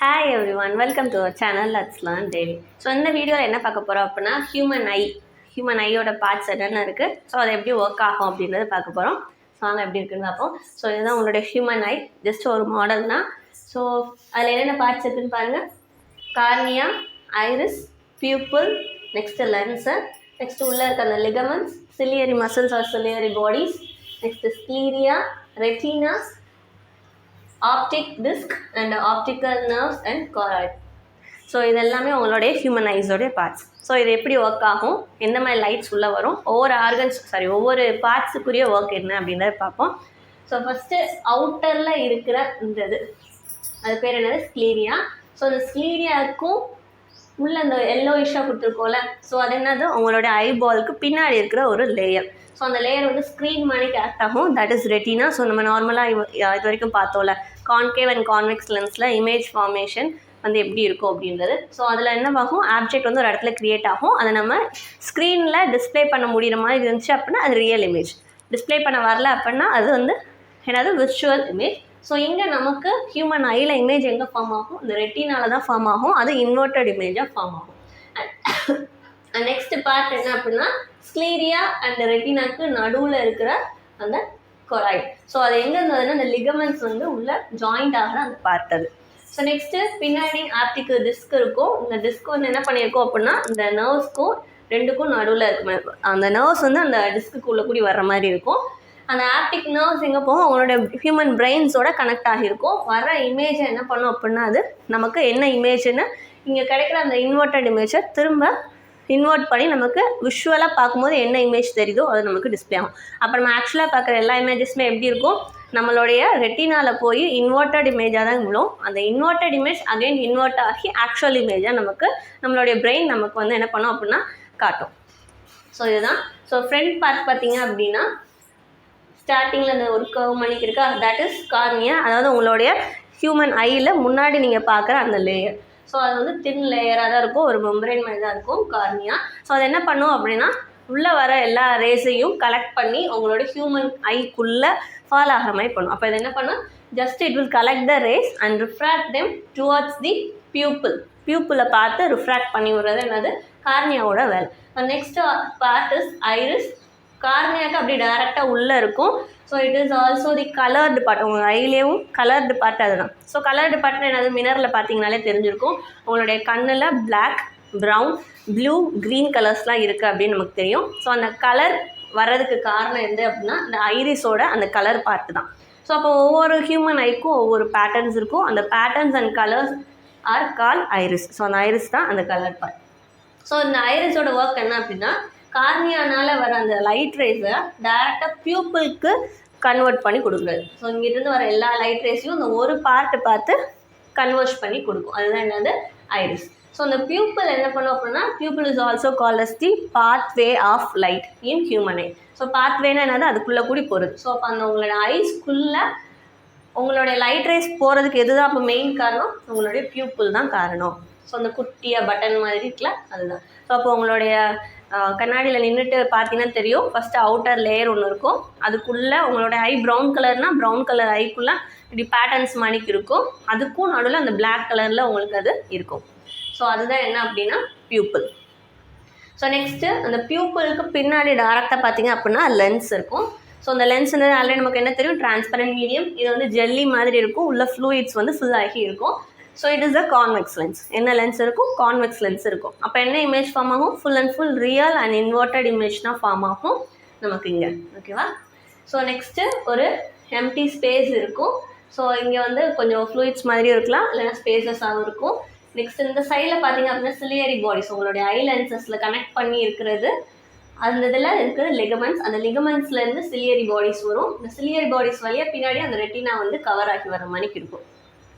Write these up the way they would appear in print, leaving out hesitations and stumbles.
Hi everyone, welcome to our channel Let's Learn Daily. So இந்த வீடியோவில் என்ன பார்க்க போகிறோம் அப்படின்னா ஹியூமன் ஐயோட பார்ட்ஸ் என்னென்ன இருக்குது, ஸோ அதை எப்படி ஒர்க் ஆகும் அப்படின்றத பார்க்க போகிறோம். ஸோ அங்கே எப்படி இருக்குன்னு பார்ப்போம். ஸோ இதுதான் உங்களுடைய ஹியூமன் ஐ, ஜஸ்ட் ஒரு மாடல் தான். ஸோ அதில் என்னென்ன பார்ட்ஸ் இருக்குதுன்னு பாருங்கள். Cornea, iris, pupil, next lens, next உள்ளே இருக்க அந்த ligaments, ciliary muscles or ciliary bodies, next sclera, retina, optic disc and optical nerves and choroid. So இது எல்லாமே உங்களுடைய ஹியூமன் ஐஸோடைய பார்ட்ஸ். ஸோ இது எப்படி ஒர்க் ஆகும், எந்த மாதிரி லைட்ஸ் உள்ளே வரும், ஒவ்வொரு பார்ட்ஸுக்குரிய ஒர்க் என்ன அப்படின்றத பார்ப்போம். ஸோ ஃபஸ்ட்டு அவுட்டரில் இருக்கிற இந்த அது பேர் என்னது, ஸ்க்லீரியா. ஸோ இந்த ஸ்க்லீரியாவுக்கும் உள்ள அந்த எல்லோயிஷாக கொடுத்துருக்கோம்ல, ஸோ அது என்னது, உங்களுடைய ஐபாலுக்கு பின்னாடி இருக்கிற ஒரு லேயர். ஸோ அந்த லேயர் வந்து ஸ்க்ரீன் மாதிரி ஆக்ட் ஆகும், தட் இஸ் ரெட்டினா. ஸோ நம்ம நார்மலாக இது வரைக்கும் பார்த்தோம்ல, கான்கேவ் அண்ட் கான்வெக்ஸ் லென்ஸில் இமேஜ் ஃபார்மேஷன் வந்து எப்படி இருக்கும் அப்படின்றது. ஸோ அதில் என்ன ஆகும், ஆப்ஜெக்ட் வந்து ஒரு இடத்துல க்ரியேட் ஆகும், அதை நம்ம ஸ்க்ரீனில் டிஸ்பிளே பண்ண முடிகிற மாதிரி இருந்துச்சு அப்படின்னா அது ரியல் இமேஜ். டிஸ்பிளே பண்ண வரல அப்படின்னா அது வந்து என்னது, விர்ச்சுவல் இமேஜ். ஸோ இங்கே நமக்கு ஹியூமன் ஐயில் இமேஜ் எங்கே ஃபார்ம் ஆகும், இந்த ரெட்டினால தான் ஃபார்ம் ஆகும், அது இன்வெர்ட்டட் இமேஜாக ஃபார்ம் ஆகும். நெக்ஸ்ட் பார்ட் என்ன அப்படின்னா, ஸ்க்லீரியா அண்ட் ரெட்டினாக்கு நடுவில் இருக்கிற அந்த கொராய்ட். ஸோ அது எங்கே இருந்ததுன்னா இந்த லிகமெண்ட்ஸ் வந்து உள்ள ஜாயிண்ட் ஆகிற அந்த பார்ட் அது. ஸோ நெக்ஸ்ட்டு பின்னாடி ஆப்டிக்கல் டிஸ்க் இருக்கும். இந்த டிஸ்க் வந்து என்ன பண்ணியிருக்கோம் அப்படின்னா, இந்த நர்வ்ஸ்க்கும் ரெண்டுக்கும் நடுவில் இருக்குமே, அந்த நர்வ்ஸ் வந்து அந்த டிஸ்க்குள்ளே கூடி வர்ற மாதிரி இருக்கும். அந்த ஆப்டிக் நர்வ்ஸ் எங்கே போகும், அவங்களோட ஹியூமன் பிரெயின்ஸோட கனெக்ட் ஆகியிருக்கும். வர இமேஜை என்ன பண்ணோம் அப்படின்னா, அது நமக்கு என்ன இமேஜ்னு இங்கே கிடைக்கிற அந்த இன்வெர்ட்டட் இமேஜை திரும்ப இன்வெர்ட் பண்ணி நமக்கு விஷுவலாக பார்க்கும்போது என்ன இமேஜ் தெரியுதோ அது நமக்கு டிஸ்பிளே ஆகும். அப்போ நம்ம ஆக்சுவலாக பார்க்குற எல்லா இமேஜஸுமே எப்படி இருக்கும், நம்மளுடைய ரெட்டினாவில் போய் இன்வெர்ட்டட் இமேஜாக தான் விழும். அந்த இன்வெர்ட்டட் இமேஜ் அகைன் இன்வெர்ட் ஆகி ஆக்சுவல் இமேஜாக நமக்கு நம்மளுடைய பிரெயின் நமக்கு வந்து என்ன பண்ணோம் அப்படின்னா காட்டும். ஸோ இதுதான். ஸோ ஃப்ரண்ட் பார்ட் பார்த்தீங்க அப்படின்னா, ஸ்டார்டிங்கில் அந்த ஒரு கர்வ் மணிக்கு இருக்கா, தட் இஸ் கார்னியா. அதாவது உங்களுடைய ஹியூமன் ஐயில் முன்னாடி நீங்கள் பார்க்குற அந்த லேயர். ஸோ அது வந்து தின் லேயராக தான் இருக்கும், ஒரு மெம்பரேன் மாதிரி தான் இருக்கும் கார்னியா. ஸோ அது என்ன பண்ணும் அப்படின்னா, உள்ளே வர எல்லா ரேஸையும் கலெக்ட் பண்ணி உங்களோட ஹியூமன் ஐக்குள்ளே ஃபால் ஆகிற மாதிரி பண்ணும். அப்போ இது என்ன பண்ணும், just it will collect the rays and refract them towards the பியூப்பிளை பார்த்து ரிஃப்ராக்ட் பண்ணி விடுறது என்னது, கார்னியாவோட வேலை. Next part is iris. கார்னியாவுக்கு அப்படி டைரெக்டாக உள்ளே இருக்கும். So it is also the coloured part. உங்கள் ஐலேயும் கலர்டு பார்ட் அதுதான். ஸோ கலர்டு பார்ட்னா என்னது, மினரில் பார்த்தீங்கனாலே தெரிஞ்சிருக்கும். உங்களுடைய கண்ணில் பிளாக், ப்ரௌன், ப்ளூ, க்ரீன் கலர்ஸ்லாம் இருக்குது அப்படின்னு நமக்கு தெரியும். ஸோ அந்த கலர் வர்றதுக்கு காரணம் எது அப்படின்னா, இந்த ஐரிஸோட அந்த கலர் பார்ட்டு தான். ஸோ அப்போ ஒவ்வொரு ஹியூமன் ஐக்கும் ஒவ்வொரு பேட்டர்ன்ஸ் இருக்கும். அந்த patterns and colours are call iris. So அந்த ஐரிஸ் தான் அந்த கலர் பார்ட். ஸோ இந்த ஐரிஸோட ஒர்க் என்ன அப்படின்னா, கார்னியானால் வர அந்த லைட் ரேஸை டைரெக்டாக பியூப்பிளுக்கு கன்வெர்ட் பண்ணி கொடுக்குறது. ஸோ இங்கிட்டிருந்து வர எல்லா லைட் ரேஸையும் இந்த ஒரு பார்ட்டு பார்த்து கன்வெர்ட் பண்ணி கொடுக்கும். அதுதான் என்னது, ஐரிஸ். ஸோ இந்த பியூப்பிள் என்ன பண்ணும் அப்படின்னா, pupil is also called as the pathway of light in human eye. So பாத்வேனா என்னது, அதுக்குள்ளே கூடி போகிறது. ஸோ அப்போ அந்த உங்களோட ஐஸ்க்குள்ளே உங்களுடைய லைட் ரேஸ் போகிறதுக்கு எதுதான் அப்போ மெயின் காரணம், உங்களுடைய பியூப்பிள் தான் காரணம். ஸோ அந்த குட்டியாக பட்டன் மாதிரி இருக்குல்ல, அதுதான். ஸோ அப்போ உங்களுடைய கண்ணாடியில் நின்றுட்டு பார்த்தீங்கன்னா தெரியும், ஃபஸ்ட்டு அவுட்டர் லேயர் ஒன்று இருக்கும், அதுக்குள்ளே உங்களோட ஐ ப்ரௌன் கலர்னால் ப்ரௌன் கலர் ஐக்குள்ளே இப்படி பேட்டர்ன்ஸ் மணிக்கு இருக்கும், அதுக்கும் நடுவில் அந்த பிளாக் கலரில் உங்களுக்கு அது இருக்கும். ஸோ அதுதான் என்ன அப்படின்னா பியூப்பிள். ஸோ நெக்ஸ்ட்டு அந்த பியூப்பிளுக்கு பின்னாடி டேரெக்டாக பார்த்தீங்க அப்படின்னா லென்ஸ் இருக்கும். ஸோ அந்த லென்ஸ்ன்றது ஆல்ரெடி நமக்கு என்ன தெரியும், டிரான்ஸ்பரண்ட் மீடியம். இது வந்து ஜெல்லி மாதிரி இருக்கும், உள்ள ஃப்ளூயிட்ஸ் வந்து ஃபுல் ஆகி இருக்கும். So it is a convex lens. என்ன லென்ஸ் இருக்கும், கான்வெக்ஸ் லென்ஸ் இருக்கும். அப்போ என்ன இமேஜ் ஃபார்ம் ஆகும், full and full real and inverted image தான் ஃபார்ம் ஆகும் நமக்கு இங்கே. ஓகேவா. ஸோ நெக்ஸ்ட்டு ஒரு எம்டி ஸ்பேஸ் இருக்கும். ஸோ இங்கே வந்து கொஞ்சம் ஃப்ளூயிட்ஸ் மாதிரியும் இருக்கலாம், இல்லைனா ஸ்பேசஸாகவும் இருக்கும். நெக்ஸ்ட் இந்த சைடில் பார்த்தீங்க அப்படின்னா சிலியரி பாடிஸ், உங்களுடைய ஐ லென்சஸில் கனெக்ட் பண்ணி இருக்கிறது. அந்த இதில் இருக்கிற லிகமெண்ட்ஸ், அந்த லிகமெண்ட்ஸ்லேருந்து சிலியரி பாடிஸ் வரும். இந்த சிலியரி பாடிஸ் வழியாக பின்னாடி அந்த ரெட்டினா வந்து கவர் ஆகி வர மணிக்கு இருக்கும்.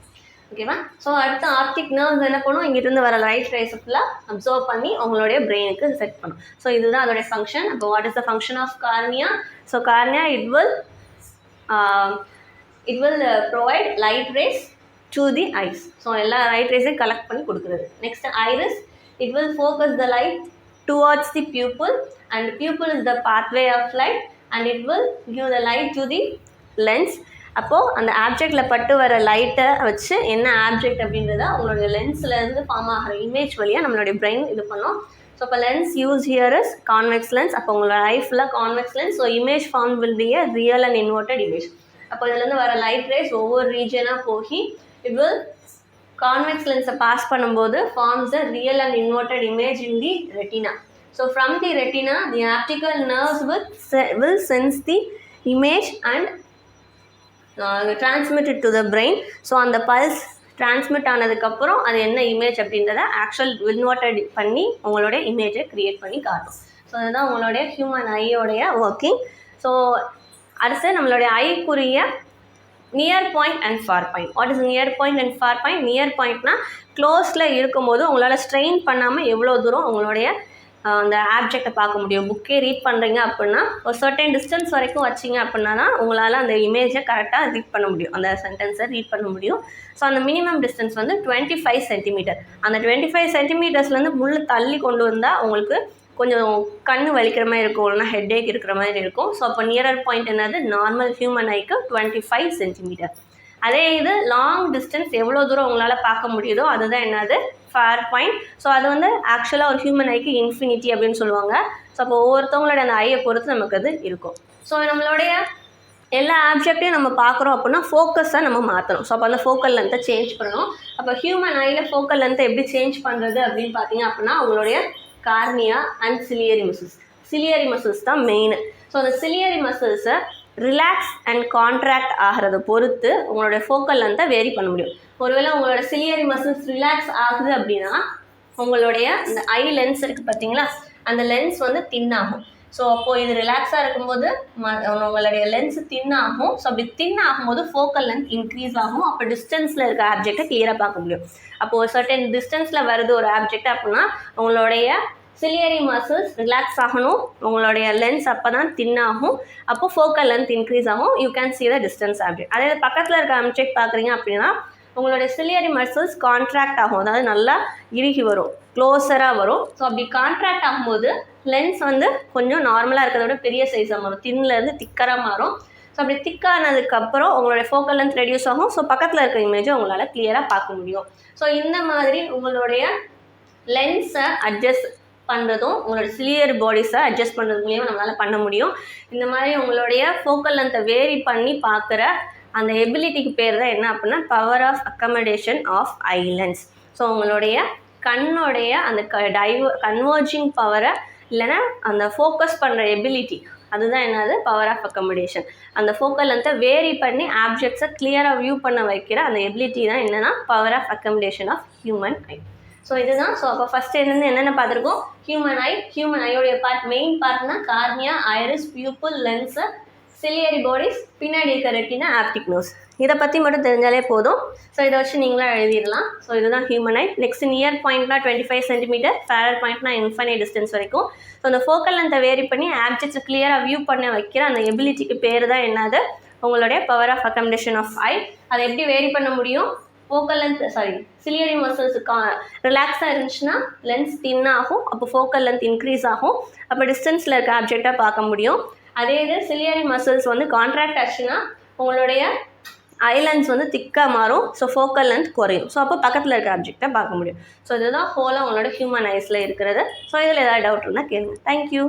ஓகேவா. ஸோ அடுத்து ஆப்டிக் நர்வ்ஸ் என்ன பண்ணும், இங்கிட்டிருந்து வர லைட் ரேஸை ஃபுல்லாக அப்சர்வ் பண்ணி உங்களுடைய பிரெயினுக்கு செட் பண்ணும். ஸோ இதுதான் அதோடைய ஃபங்க்ஷன். அப்போ what is the function of cornea? So cornea it will provide light rays to the eyes. So எல்லா லைட் ரேஸையும் கலெக்ட் பண்ணி கொடுக்குறது. Next iris, it will focus the light towards the pupil and pupil is the pathway of light and it will give the light to the lens. அப்போது அந்த ஆப்ஜெக்டில் பட்டு வர லைட்டை வச்சு என்ன ஆப்ஜெக்ட் அப்படின்றத உங்களுடைய லென்ஸ்லேருந்து ஃபார்ம் ஆகிற இமேஜ் வழியாக நம்மளுடைய பிரெயின் இது பண்ணோம். ஸோ இப்போ lens use here is convex lens. அப்போ உங்களோட ஐ ஃபுல்லாக convex lens. So image form will be a real and inverted image. அப்போ இதுலேருந்து வர லைட் ரேஸ் ஒவ்வொரு ரீஜனாக போய் it will convex lens pass பண்ணும்போது forms a real and inverted image in the retina. So from the retina, the optical nerves will sense the image and transmit it to the brain. So அந்த pulse transmit ஆனதுக்கப்புறம் அது என்ன image அப்படின்றத actual inverted பண்ணி உங்களுடைய இமேஜை create பண்ணி காட்டும். ஸோ அதுதான் உங்களுடைய ஹியூமன் ஐயோடைய ஒர்க்கிங். ஸோ அடுத்து நம்மளுடைய ஐக்குரிய near point and far point. What is near point and far point? Near பாயிண்ட்னா க்ளோஸில் இருக்கும்போது உங்களால் ஸ்ட்ரெயின் பண்ணாமல் எவ்வளோ தூரம் உங்களுடைய அந்த ஆப்ஜெக்டை பார்க்க முடியும். புக்கே ரீட் பண்ணுறீங்க அப்படின்னா ஒரு சர்டன் டிஸ்டன்ஸ் வரைக்கும் வச்சிங்க அப்படின்னா தான் உங்களால் அந்த இமேஜை கரெக்டாக ரீட் பண்ண முடியும், அந்த சென்டென்ஸை ரீட் பண்ண முடியும். ஸோ அந்த மினிமம் டிஸ்டன்ஸ் வந்து 25 சென்டிமீட்டர். அந்த 25 சென்டிமீட்டர்ஸ்லேருந்து முள் தள்ளி கொண்டு வந்தால் உங்களுக்கு கொஞ்சம் கண் வலிக்கிற மாதிரி இருக்கும், இல்லைனா ஹெட்டேக் இருக்கிற மாதிரி இருக்கும். ஸோ அப்போ நியரர் பாயிண்ட் என்னது? நார்மல் ஹியூமன் ஐக்கு 25 சென்டிமீட்டர். அதே இது லாங் டிஸ்டன்ஸ் எவ்வளோ தூரம் உங்களால் பார்க்க முடியுதோ அதுதான் என்னது? For point. ஸோ அது வந்து ஆக்சுவலாக ஒரு ஹியூமன் ஐக்கு இன்ஃபினிட்டி அப்படின்னு சொல்லுவாங்க. ஸோ அப்போ ஒவ்வொருத்தவங்களோட அந்த ஐயை பொறுத்து நமக்கு அது இருக்கும். ஸோ நம்மளுடைய எல்லா ஆப்ஜெக்டையும் நம்ம பார்க்குறோம் அப்படின்னா ஃபோக்கஸை நம்ம மாற்றணும். ஸோ அப்போ அந்த ஃபோக்கல் லென்த்தை சேஞ்ச் பண்ணணும். அப்போ ஹியூமன் ஐயில் ஃபோக்கல் லென்த்தை எப்படி சேஞ்ச் பண்ணுறது அப்படின்னு பார்த்தீங்க அப்படின்னா உங்களுடைய cornea and ciliary muscles. Ciliary muscles தான் மெயின். ஸோ அந்த சிலியரி மசில்ஸை ரிலாக்ஸ் அண்ட் கான்ட்ராக்ட் ஆகிறத பொறுத்து உங்களுடைய ஃபோக்கல் லென்த்தை வேரி பண்ண முடியும். ஒருவேளை உங்களோட சிலியரி மசில்ஸ் ரிலாக்ஸ் ஆகுது அப்படின்னா உங்களுடைய இந்த ஐ லென்ஸ் இருக்குது பார்த்தீங்களா, அந்த லென்ஸ் வந்து தின்னாகும். ஸோ அப்போது இது ரிலாக்ஸாக இருக்கும்போது உங்களுடைய லென்ஸ் தின்னாகும். ஸோ அப்படி தின் ஆகும்போது ஃபோக்கல் லென்த் இன்க்ரீஸ் ஆகும். அப்போ டிஸ்டன்ஸில் இருக்க ஆப்ஜெக்டை கிளியராக பார்க்க முடியும். அப்போது ஒரு சர்டன் டிஸ்டன்ஸில் வருது ஒரு ஆப்ஜெக்ட் அப்படின்னா உங்களுடைய சிலியரி மசில்ஸ் ரிலாக்ஸ் ஆகணும், உங்களுடைய லென்ஸ் அப்போ தான் தின்னாகும். அப்போது ஃபோக்கல் லென்த் இன்க்ரீஸ் ஆகும். You can see the distance object. அதே பக்கத்தில் இருக்க ஆப்ஜெக்ட் பார்க்குறீங்க அப்படின்னா உங்களுடைய சிலியரி மசில்ஸ் கான்ட்ராக்ட் ஆகும், அதாவது நல்லா இறுகி வரும், க்ளோஸராக வரும். ஸோ அப்படி கான்ட்ராக்ட் ஆகும்போது லென்ஸ் வந்து கொஞ்சம் நார்மலாக இருக்கிறத விட பெரிய சைஸாக மாறும், தின்லேருந்து திக்கராக மாறும். ஸோ அப்படி திக்கானதுக்கப்புறம் உங்களுடைய ஃபோக்கல் லென்த் ரெடியூஸ் ஆகும். ஸோ பக்கத்தில் இருக்க இமேஜை உங்களால் கிளியராக பார்க்க முடியும். ஸோ இந்த மாதிரி உங்களுடைய லென்ஸை அட்ஜஸ்ட் பண்ணுறதும் உங்களோட சிலியர் பாடிஸை அட்ஜஸ்ட் பண்ணுறது மூலியமாக நம்மளால் பண்ண முடியும். இந்த மாதிரி உங்களுடைய ஃபோக்கல் லென்த்தை வேரி பண்ணி பார்க்குற அந்த எபிலிட்டிக்கு பேர் தான் என்ன அப்படின்னா power of accommodation of eye lens. So உங்களுடைய கண்ணோடைய அந்த கன்வர்ஜிங் பவரை இல்லைன்னா அந்த ஃபோக்கஸ் பண்ணுற எபிலிட்டி, அதுதான் என்னது? Power of accommodation. அந்த ஃபோக்கல் லென்த்தை வேரி பண்ணி ஆப்ஜெக்ட்ஸை கிளியராக வியூ பண்ண வைக்கிற அந்த எபிலிட்டி தான் என்னென்னா power of accommodation of human eye. So இதுதான். ஸோ அப்போ ஃபஸ்ட்டு என்னென்ன பார்த்துருக்கோம்? Human eye. ஹியூமன் ஐயோடைய பார்ட், மெயின் பார்ட்னா cornea, iris, pupil, lens, ciliary bodies, பின்னாடி இருக்க ரெட்டினா, ஆப்டிக் நர்வ்ஸ். இதை பற்றி மட்டும் தெரிஞ்சாலே போதும். ஸோ இதை வச்சு நீங்களாம் எழுதிடலாம். ஸோ இதுதான் ஹியூமன் ஐ. நெக்ஸ்ட் நியர் பாயிண்ட்னா 25 சென்டிமீட்டர், ஃபேரர் பாயிண்ட்னா இன்ஃபைனைட் டிஸ்டன்ஸ் வரைக்கும். ஸோ அந்த ஃபோக்கல் லென்த்தை வேரி பண்ணி ஆப்ஜெக்ட்ஸை கிளியராக வியூ பண்ண வைக்கிற அந்த எபிலிட்டிக்கு பேர் தான் என்னது? உங்களுடைய பவர் ஆஃப் அக்கமடேஷன் ஆஃப் ஐ. அதை எப்படி வேரி பண்ண முடியும்? ஃபோக்கல் லென்த் சிலியரி மசில்ஸுக்கு ரிலாக்ஸாக இருந்துச்சுன்னா லென்ஸ் தின்னாகும், அப்போ ஃபோக்கல் லென்த் இன்க்ரீஸ் ஆகும். அப்போ டிஸ்டன்ஸில் இருக்க ஆப்ஜெக்டாக பார்க்க முடியும். அதே இது சிலியரி மசில்ஸ் வந்து கான்ட்ராக்ட் ஆச்சுன்னா உங்களுடைய ஐ லென்ஸ் வந்து திக்காக மாறும். ஸோ ஃபோக்கல் லென்த் குறையும். ஸோ அப்போ பக்கத்தில் இருக்க ஆப்ஜெக்டை பார்க்க முடியும். ஸோ இதுதான் ஹோலாக உங்களோட ஹியூமன் ஐஸில் இருக்கிறது. ஸோ இதில் ஏதாவது டவுட் இருந்தால் கேளுங்க. தேங்க்யூ.